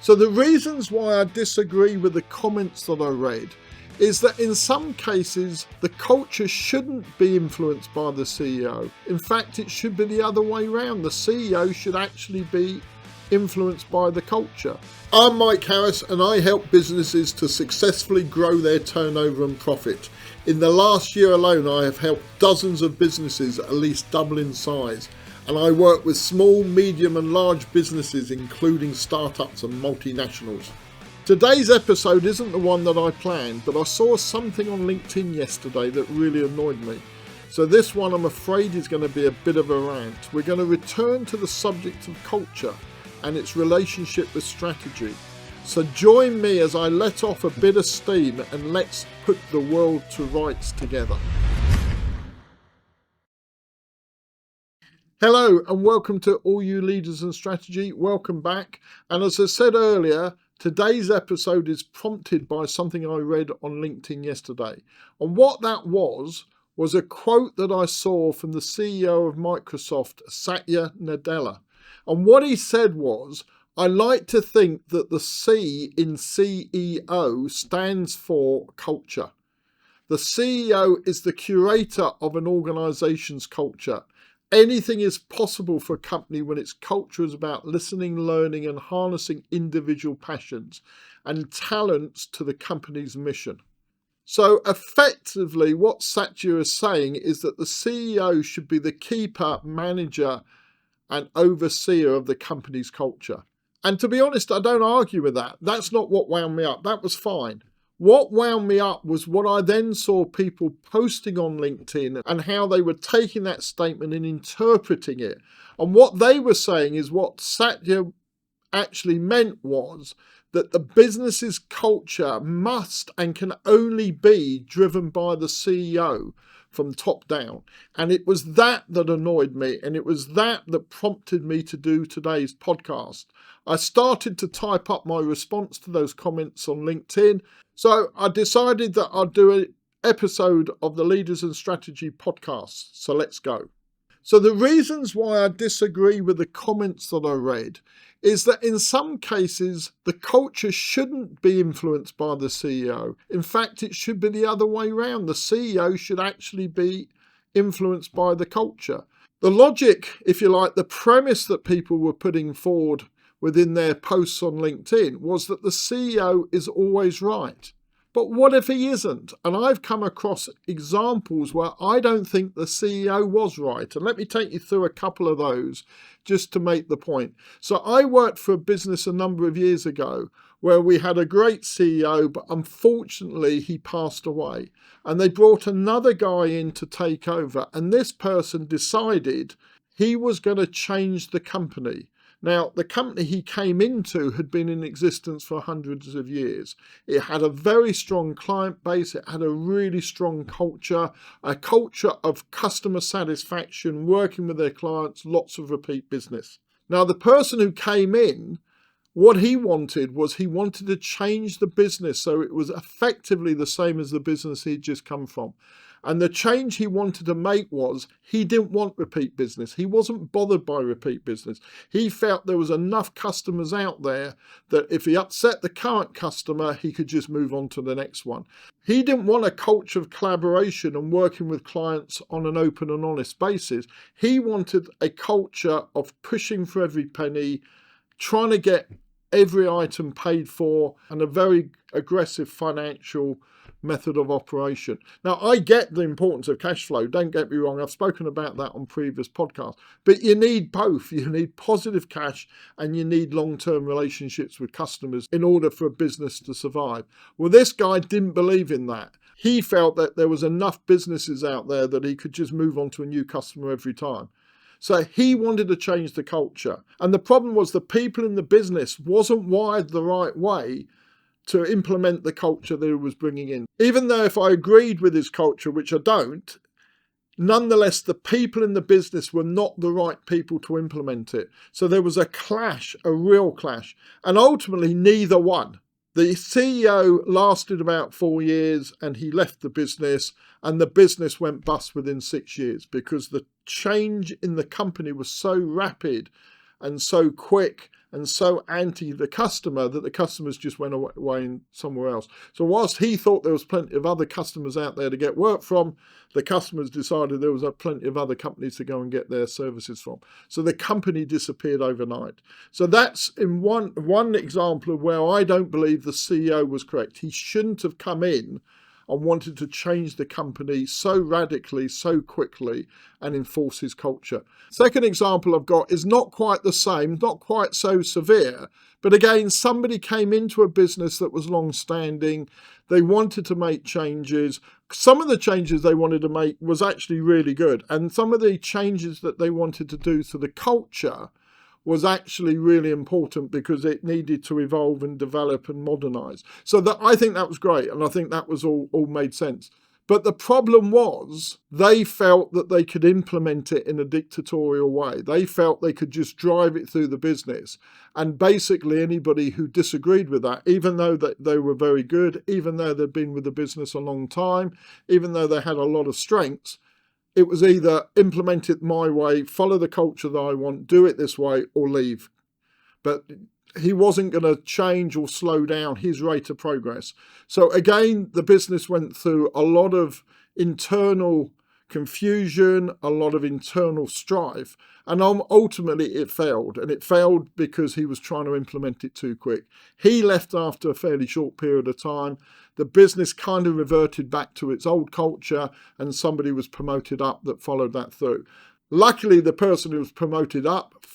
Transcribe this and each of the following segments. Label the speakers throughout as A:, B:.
A: So the reasons why I disagree with the comments that I read is that in some cases the culture shouldn't be influenced by the CEO. In fact, it should be the other way around. The CEO should actually be influenced by the culture. I'm Mike Harris and I help businesses to successfully grow their turnover and profit. In the last year alone, I have helped dozens of businesses at least double in size. And I work with small, medium and large businesses, including startups and multinationals. Today's episode isn't the one that I planned, but I saw something on LinkedIn yesterday that really annoyed me. So this one, I'm afraid, is going to be a bit of a rant. We're going to return to the subject of culture and its relationship with strategy. So join me as I let off a bit of steam and let's put the world to rights together. Hello and welcome to All You Leaders in Strategy. Welcome back. And as I said earlier, today's episode is prompted by something I read on LinkedIn yesterday. And what that was a quote that I saw from the CEO of Microsoft, Satya Nadella. And what he said was, I like to think that the C in CEO stands for culture. The CEO is the curator of an organization's culture. Anything is possible for a company when its culture is about listening, learning and harnessing individual passions and talents to the company's mission. So effectively what Satya is saying is that the CEO should be the keeper, manager and overseer of the company's culture. And to be honest, I don't argue with that. That's not what wound me up. That was fine. What wound me up was what I then saw people posting on LinkedIn and how they were taking that statement and interpreting it. And what they were saying is what Satya actually meant was that the business's culture must and can only be driven by the CEO from top down. And it was that annoyed me, and it was that prompted me to do today's podcast. I started to type up my response to those comments on LinkedIn. So I decided that I'd do an episode of the Leaders and Strategy podcast. So let's go. So the reasons why I disagree with the comments that I read is that in some cases, the culture shouldn't be influenced by the CEO. In fact, it should be the other way around. The CEO should actually be influenced by the culture. The logic, if you like, the premise that people were putting forward within their posts on LinkedIn was that the CEO is always right. But what if he isn't? And I've come across examples where I don't think the CEO was right. And let me take you through a couple of those just to make the point. So I worked for a business a number of years ago where we had a great CEO, but unfortunately he passed away. And they brought another guy in to take over. And this person decided he was going to change the company. Now, the company he came into had been in existence for hundreds of years. It had a very strong client base. It had a really strong culture, a culture of customer satisfaction, working with their clients, lots of repeat business. Now, the person who came in, what he wanted to change the business so it was effectively the same as the business he'd just come from. And the change he wanted to make was he didn't want repeat business. He wasn't bothered by repeat business. He felt there was enough customers out there that if he upset the current customer, he could just move on to the next one. He didn't want a culture of collaboration and working with clients on an open and honest basis. He wanted a culture of pushing for every penny, trying to get every item paid for, and a very aggressive financial method of operation. Now, I get the importance of cash flow, don't get me wrong, I've spoken about that on previous podcasts, but you need both. You need positive cash and you need long-term relationships with customers in order for a business to survive. Well, this guy didn't believe in that. He felt that there was enough businesses out there that he could just move on to a new customer every time. So he wanted to change the culture. And the problem was the people in the business wasn't wired the right way to implement the culture that he was bringing in. Even though if I agreed with his culture, which I don't, nonetheless, the people in the business were not the right people to implement it. So there was a clash, a real clash, and ultimately neither won. The CEO lasted about 4 years and he left the business, and the business went bust within 6 years because the change in the company was so rapid and so quick and so anti the customer that the customers just went away somewhere else. So whilst he thought there was plenty of other customers out there to get work from, the customers decided there was plenty of other companies to go and get their services from. So the company disappeared overnight. So that's in one example of where I don't believe the CEO was correct. He shouldn't have come in and wanted to change the company so radically, so quickly, and enforce his culture. Second example I've got is not quite the same, not quite so severe, but again, somebody came into a business that was long-standing. They wanted to make changes. Some of the changes they wanted to make was actually really good, and some of the changes that they wanted to do to the culture was actually really important because it needed to evolve and develop and modernize. So that, I think that was great, and I think that was all made sense. But the problem was they felt that they could implement it in a dictatorial way. They felt they could just drive it through the business. And basically anybody who disagreed with that, even though that they were very good, even though they'd been with the business a long time, even though they had a lot of strengths, it was either implement it my way, follow the culture that I want, do it this way, or leave. But he wasn't going to change or slow down his rate of progress. So again, the business went through a lot of internal confusion, a lot of internal strife, and ultimately it failed. And it failed because he was trying to implement it too quick. He left after a fairly short period of time. The business kind of reverted back to its old culture, and somebody was promoted up that followed that through. Luckily, the person who was promoted up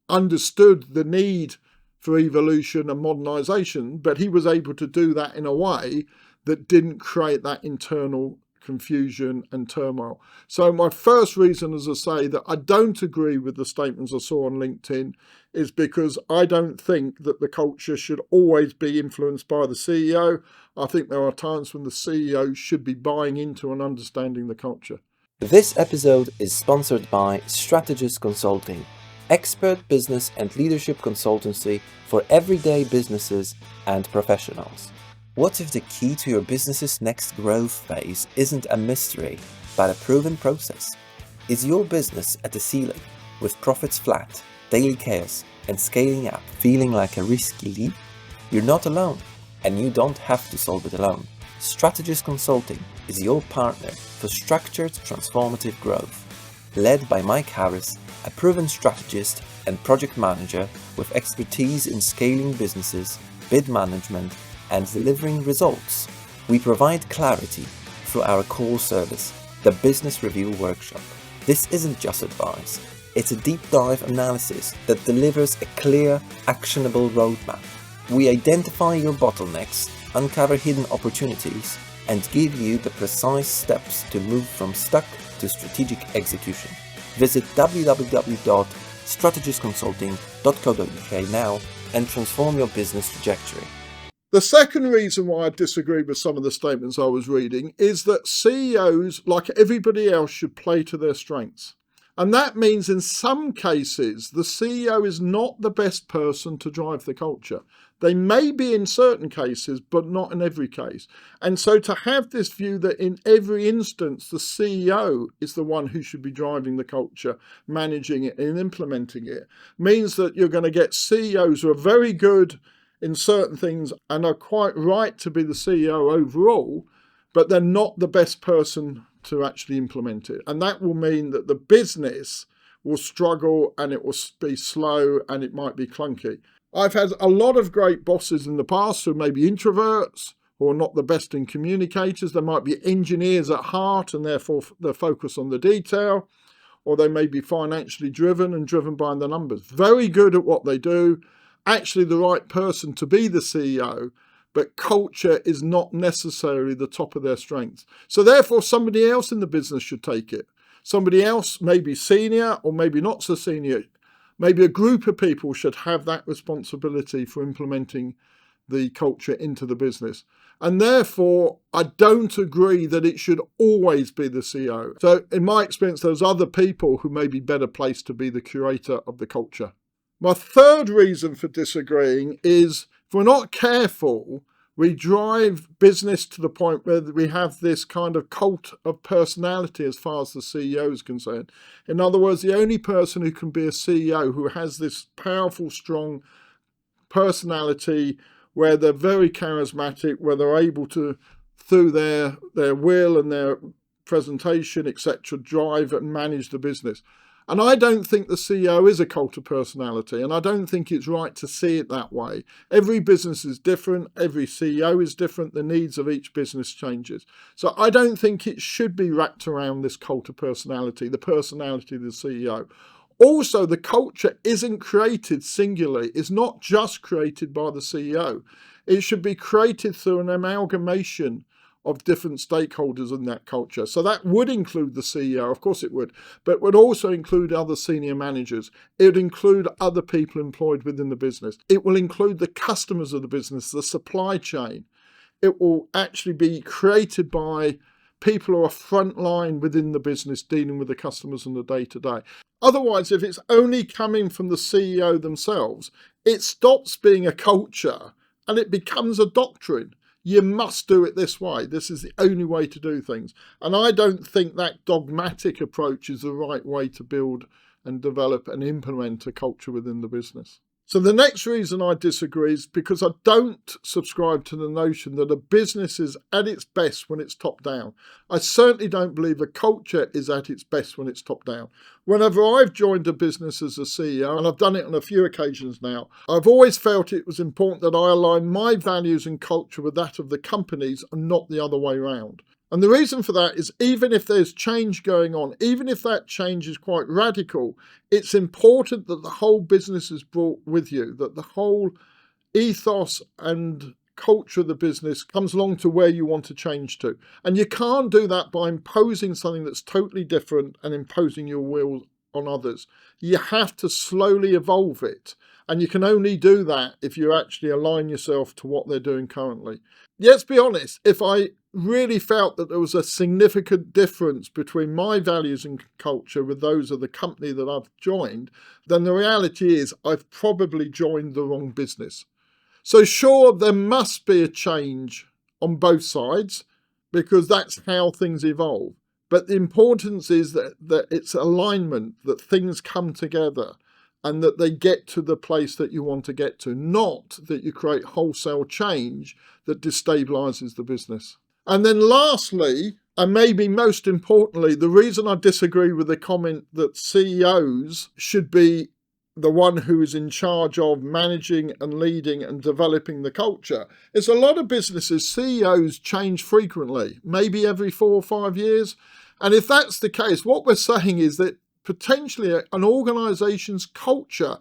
A: understood the need for evolution and modernization, but he was able to do that in a way that didn't create that internal confusion and turmoil. So my first reason, as I say, that I don't agree with the statements I saw on LinkedIn is because I don't think that the culture should always be influenced by the CEO. I think there are times when the CEO should be buying into and understanding the culture.
B: This episode is sponsored by Strategist Consulting, expert business and leadership consultancy for everyday businesses and professionals. What if the key to your business's next growth phase isn't a mystery, but a proven process? Is your business at the ceiling, with profits flat, daily chaos, and scaling up feeling like a risky leap? You're not alone, and you don't have to solve it alone. Strategist Consulting is your partner for structured, transformative growth. Led by Mike Harris, a proven strategist and project manager with expertise in scaling businesses, bid management, and delivering results, we provide clarity through our core service, the Business Review Workshop. This isn't just advice, it's a deep dive analysis that delivers a clear, actionable roadmap. We identify your bottlenecks, uncover hidden opportunities, and give you the precise steps to move from stuck to strategic execution. Visit www.strategistconsulting.co.uk now and transform your business trajectory.
A: The second reason why I disagree with some of the statements I was reading is that CEOs, like everybody else, should play to their strengths. And that means in some cases, the CEO is not the best person to drive the culture. They may be in certain cases, but not in every case. And so to have this view that in every instance, the CEO is the one who should be driving the culture, managing it and implementing it, means that you're going to get CEOs who are very good in certain things and are quite right to be the CEO overall, but they're not the best person to actually implement it. And that will mean that the business will struggle and it will be slow and it might be clunky. I've had a lot of great bosses in the past who may be introverts or not the best in communicators. They might be engineers at heart and therefore they're focused on the detail, or they may be financially driven and driven by the numbers. Very good at what they do, actually the right person to be the CEO, but culture is not necessarily the top of their strengths. So therefore somebody else in the business should take it. Somebody else, maybe senior or maybe not so senior, maybe a group of people should have that responsibility for implementing the culture into the business. And therefore, I don't agree that it should always be the CEO. So in my experience, there's other people who may be better placed to be the curator of the culture. My third reason for disagreeing is if we're not careful, we drive business to the point where we have this kind of cult of personality as far as the CEO is concerned. In other words, the only person who can be a CEO who has this powerful, strong personality where they're very charismatic, where they're able to, through their will and their presentation, etc., drive and manage the business. And I don't think the CEO is a cult of personality, and I don't think it's right to see it that way. Every business is different, every CEO is different, the needs of each business changes. So I don't think it should be wrapped around this cult of personality, the personality of the CEO. Also, the culture isn't created singularly. It's not just created by the CEO. It should be created through an amalgamation of different stakeholders in that culture. So that would include the CEO, of course it would, but would also include other senior managers. It would include other people employed within the business. It will include the customers of the business, the supply chain. It will actually be created by people who are frontline within the business dealing with the customers on the day-to-day. Otherwise, if it's only coming from the CEO themselves, it stops being a culture and it becomes a doctrine. You must do it this way. This is the only way to do things. And I don't think that dogmatic approach is the right way to build and develop and implement a culture within the business. So the next reason I disagree is because I don't subscribe to the notion that a business is at its best when it's top down. I certainly don't believe a culture is at its best when it's top down. Whenever I've joined a business as a CEO, and I've done it on a few occasions now, I've always felt it was important that I align my values and culture with that of the companies and not the other way around. And the reason for that is even if there's change going on, even if that change is quite radical, it's important that the whole business is brought with you, that the whole ethos and culture of the business comes along to where you want to change to. And you can't do that by imposing something that's totally different and imposing your will on others. You have to slowly evolve it. And you can only do that if you actually align yourself to what they're doing currently. Let's be honest, if I really felt that there was a significant difference between my values and culture with those of the company that I've joined, then the reality is I've probably joined the wrong business. So sure, there must be a change on both sides because that's how things evolve. But the importance is that it's alignment, that things come together and that they get to the place that you want to get to, not that you create wholesale change that destabilizes the business. And then lastly, and maybe most importantly, the reason I disagree with the comment that CEOs should be the one who is in charge of managing and leading and developing the culture is a lot of businesses, CEOs change frequently, maybe every 4 or 5 years. And if that's the case, what we're saying is that potentially an organization's culture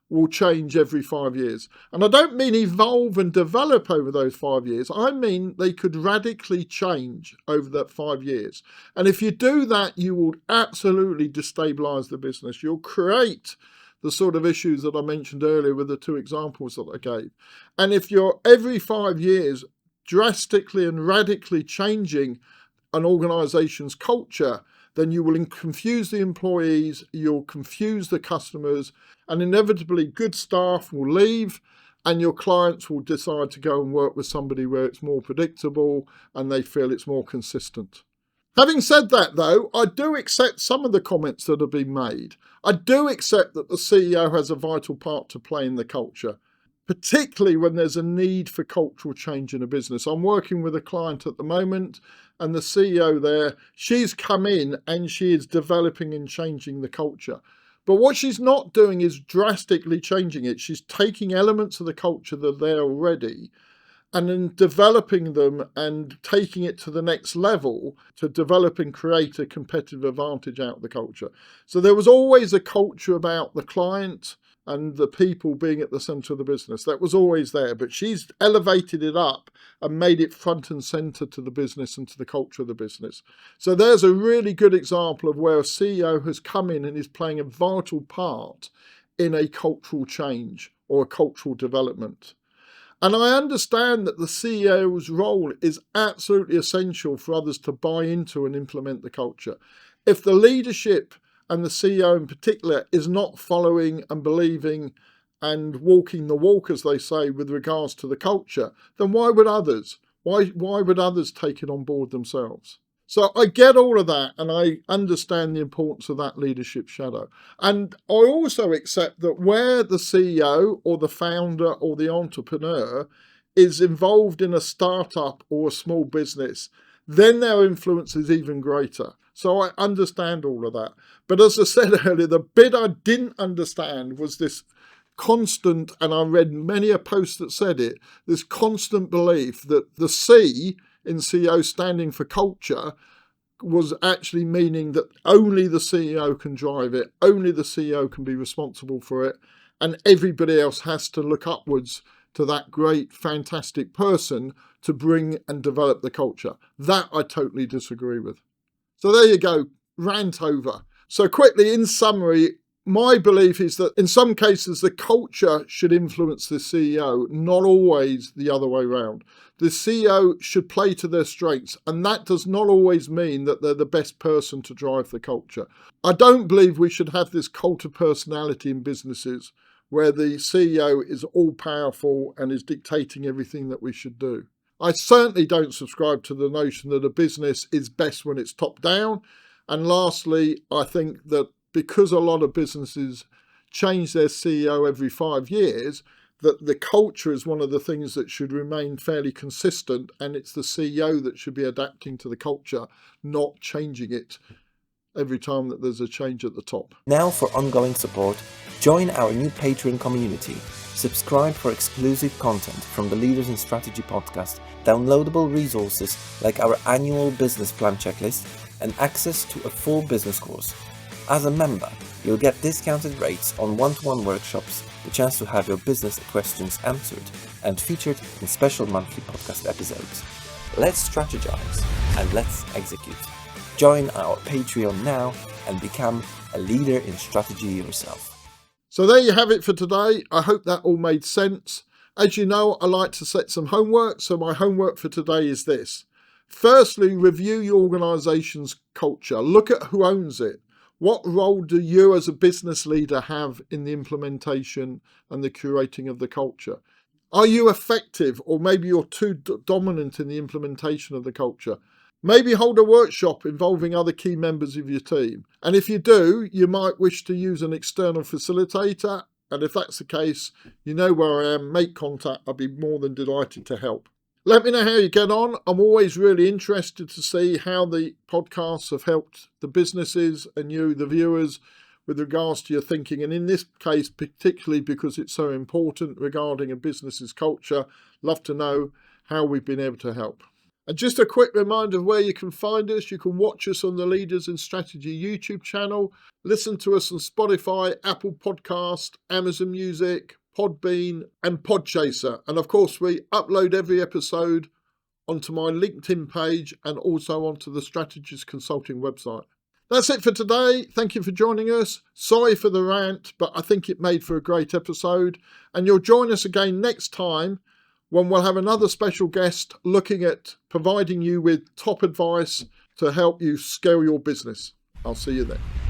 A: will change every 5 years. And I don't mean evolve and develop over those 5 years. I mean they could radically change over that 5 years. And if you do that, you will absolutely destabilize the business. You'll create the sort of issues that I mentioned earlier with the 2 examples that I gave. And if you're every 5 years drastically and radically changing an organization's culture, then you will confuse the employees, you'll confuse the customers, and inevitably good staff will leave and your clients will decide to go and work with somebody where it's more predictable and they feel it's more consistent. Having said that, though, I do accept some of the comments that have been made. I do accept that the CEO has a vital part to play in the culture, particularly when there's a need for cultural change in a business. I'm working with a client at the moment, and the CEO there, she's come in and she is developing and changing the culture. But what she's not doing is drastically changing it. She's taking elements of the culture that are there already and then developing them and taking it to the next level to develop and create a competitive advantage out of the culture. So there was always a culture about the client and the people being at the centre of the business. That was always there, but she's elevated it up and made it front and centre to the business and to the culture of the business. So there's a really good example of where a CEO has come in and is playing a vital part in a cultural change or a cultural development. And I understand that the CEO's role is absolutely essential for others to buy into and implement the culture. If the leadership and the CEO in particular is not following and believing and walking the walk, as they say, with regards to the culture, then why would others? Why would others take it on board themselves? So I get all of that, and I understand the importance of that leadership shadow. And I also accept that where the CEO or the founder or the entrepreneur is involved in a startup or a small business, then their influence is even greater. So I understand all of that. But as I said earlier, the bit I didn't understand was this constant, and I read many a post that said it, this constant belief that the C in CEO standing for culture was actually meaning that only the CEO can drive it, only the CEO can be responsible for it, and everybody else has to look upwards to that great, fantastic person to bring and develop the culture. That I totally disagree with. So there you go, rant over. So quickly, in summary, my belief is that in some cases the culture should influence the CEO, not always the other way around. The CEO should play to their strengths, and that does not always mean that they're the best person to drive the culture. I don't believe we should have this cult of personality in businesses where the CEO is all powerful and is dictating everything that we should do. I certainly don't subscribe to the notion that a business is best when it's top down. And lastly, I think that because a lot of businesses change their CEO every 5 years, that the culture is one of the things that should remain fairly consistent, and it's the CEO that should be adapting to the culture, not changing it every time that there's a change at the top.
B: Now for ongoing support, join our new Patreon community. Subscribe for exclusive content from the Leaders in Strategy podcast, downloadable resources like our annual business plan checklist, and access to a full business course. As a member, you'll get discounted rates on one-to-one workshops, the chance to have your business questions answered, and featured in special monthly podcast episodes. Let's strategize and let's execute. Join our Patreon now and become a leader in strategy yourself.
A: So there you have it for today. I hope that all made sense. As you know, I like to set some homework. So my homework for today is this. Firstly, review your organization's culture. Look at who owns it. What role do you as a business leader have in the implementation and the curating of the culture? Are you effective, or maybe you're too dominant in the implementation of the culture? Maybe hold a workshop involving other key members of your team. And if you do, you might wish to use an external facilitator. And if that's the case, you know where I am. Make contact. I'd be more than delighted to help. Let me know how you get on. I'm always really interested to see how the podcasts have helped the businesses and you, the viewers, with regards to your thinking. And in this case, particularly because it's so important regarding a business's culture, love to know how we've been able to help. And just a quick reminder of where you can find us. You can watch us on the Leaders in Strategy YouTube channel, listen to us on Spotify, Apple Podcast, Amazon Music, Podbean and Podchaser. And of course, we upload every episode onto my LinkedIn page and also onto the Strategist Consulting website. That's it for today. Thank you for joining us. Sorry for the rant, but I think it made for a great episode. And you'll join us again next time when we'll have another special guest looking at providing you with top advice to help you scale your business. I'll see you then.